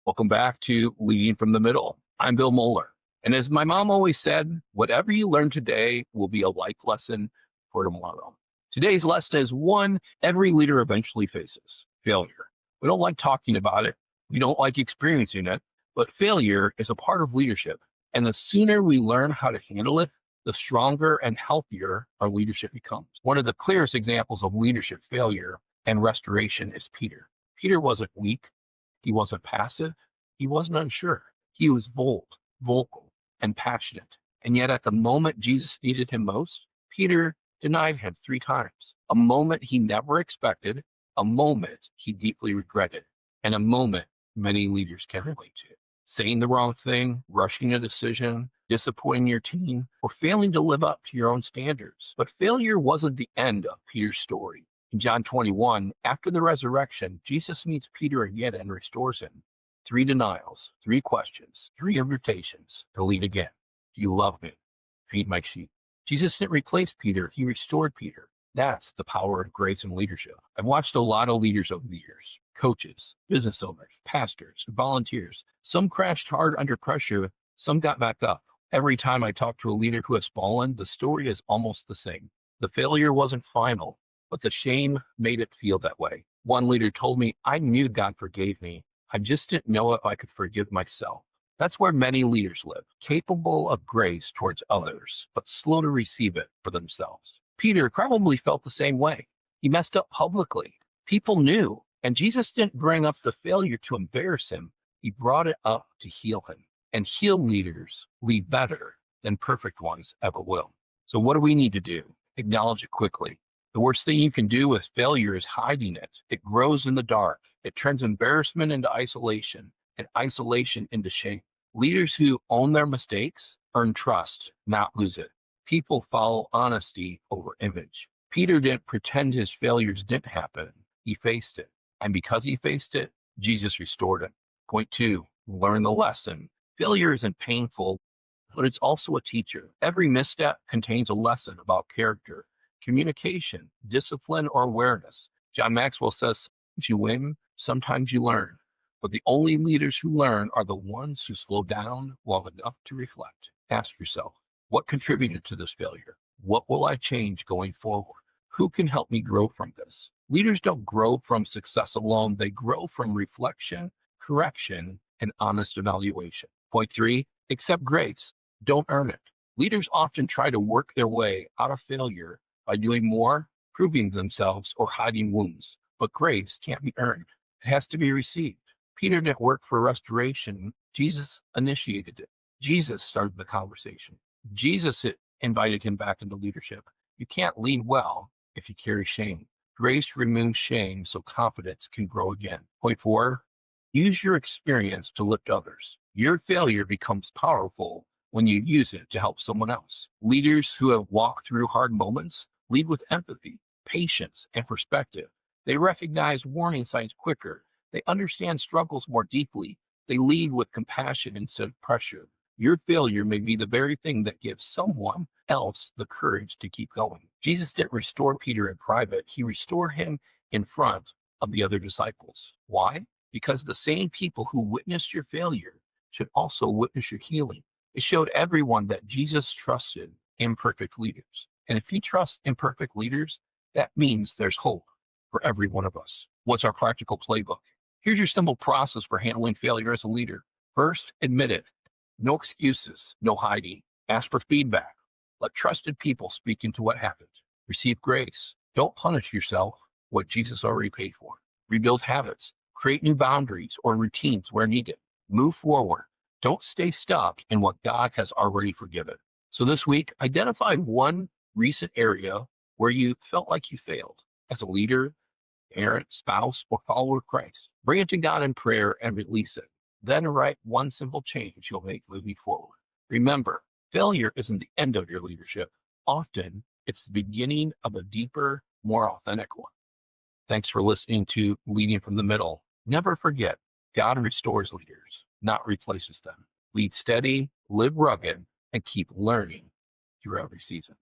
Welcome back to Leading from the Middle. I'm Bill Moeller. And as my mom always said, whatever you learn today will be a life lesson for tomorrow. Today's lesson is one every leader eventually faces: failure. We don't like talking about it, we don't like experiencing it, but failure is a part of leadership. And the sooner we learn how to handle it, the stronger and healthier our leadership becomes. One of the clearest examples of leadership failure and restoration is Peter. Peter wasn't weak. He wasn't passive. He wasn't unsure. He was bold, vocal, and passionate. And yet, at the moment Jesus needed him most, Peter denied him 3 times. A moment he never expected, a moment he deeply regretted, and a moment many leaders can relate to. Saying the wrong thing, rushing a decision, disappointing your team, or failing to live up to your own standards. But failure wasn't the end of Peter's story. In John 21, after the resurrection, Jesus meets Peter again and restores him. 3 denials, 3 questions, 3 invitations to lead again. Do you love me? Feed my sheep. Jesus didn't replace Peter, he restored Peter. That's the power of grace and leadership. I've watched a lot of leaders over the years: coaches, business owners, pastors, volunteers. Some crashed hard under pressure, some got back up. Every time I talk to a leader who has fallen, the story is almost the same. The failure wasn't final, but the shame made it feel that way. One leader told me, "I knew God forgave me. I just didn't know if I could forgive myself." That's where many leaders live, capable of grace towards others, but slow to receive it for themselves. Peter probably felt the same way. He messed up publicly. People knew, and Jesus didn't bring up the failure to embarrass him. He brought it up to heal him. And healed leaders lead better than perfect ones ever will. So what do we need to do? Acknowledge it quickly. The worst thing you can do with failure is hiding it. It grows in the dark. It turns embarrassment into isolation, and isolation into shame. Leaders who own their mistakes earn trust, not lose it. People follow honesty over image. Peter didn't pretend his failures didn't happen. He faced it. And because he faced it, Jesus restored him. Point 2, learn the lesson. Failure isn't painful, but it's also a teacher. Every misstep contains a lesson about character, communication, discipline, or awareness. John Maxwell says, sometimes you win, sometimes you learn. But the only leaders who learn are the ones who slow down long enough to reflect. Ask yourself, what contributed to this failure? What will I change going forward? Who can help me grow from this? Leaders don't grow from success alone. They grow from reflection, correction, and honest evaluation. Point 3, accept grace. Don't earn it. Leaders often try to work their way out of failure by doing more, proving themselves, or hiding wounds. But grace can't be earned. It has to be received. Peter didn't work for restoration. Jesus initiated it. Jesus started the conversation. Jesus invited him back into leadership. You can't lead well if you carry shame. Grace removes shame so confidence can grow again. Point 4, use your experience to lift others. Your failure becomes powerful when you use it to help someone else. Leaders who have walked through hard moments lead with empathy, patience, and perspective. They recognize warning signs quicker. They understand struggles more deeply. They lead with compassion instead of pressure. Your failure may be the very thing that gives someone else the courage to keep going. Jesus didn't restore Peter in private. He restored him in front of the other disciples. Why? Because the same people who witnessed your failure should also witness your healing. It showed everyone that Jesus trusted imperfect leaders. And if he trusts imperfect leaders, that means there's hope for every one of us. What's our practical playbook? Here's your simple process for handling failure as a leader. First, admit it. No excuses, no hiding. Ask for feedback. Let trusted people speak into what happened. Receive grace. Don't punish yourself what Jesus already paid for. Rebuild habits. Create new boundaries or routines where needed. Move forward. Don't stay stuck in what God has already forgiven. So this week, identify one recent area where you felt like you failed as a leader, parent, spouse, or follower of Christ. Bring it to God in prayer and release it. Then write one simple change you'll make moving forward. Remember, failure isn't the end of your leadership. Often, it's the beginning of a deeper, more authentic one. Thanks for listening to Leading from the Middle. Never forget, God restores leaders, not replaces them. Lead steady, live rugged, and keep learning through every season.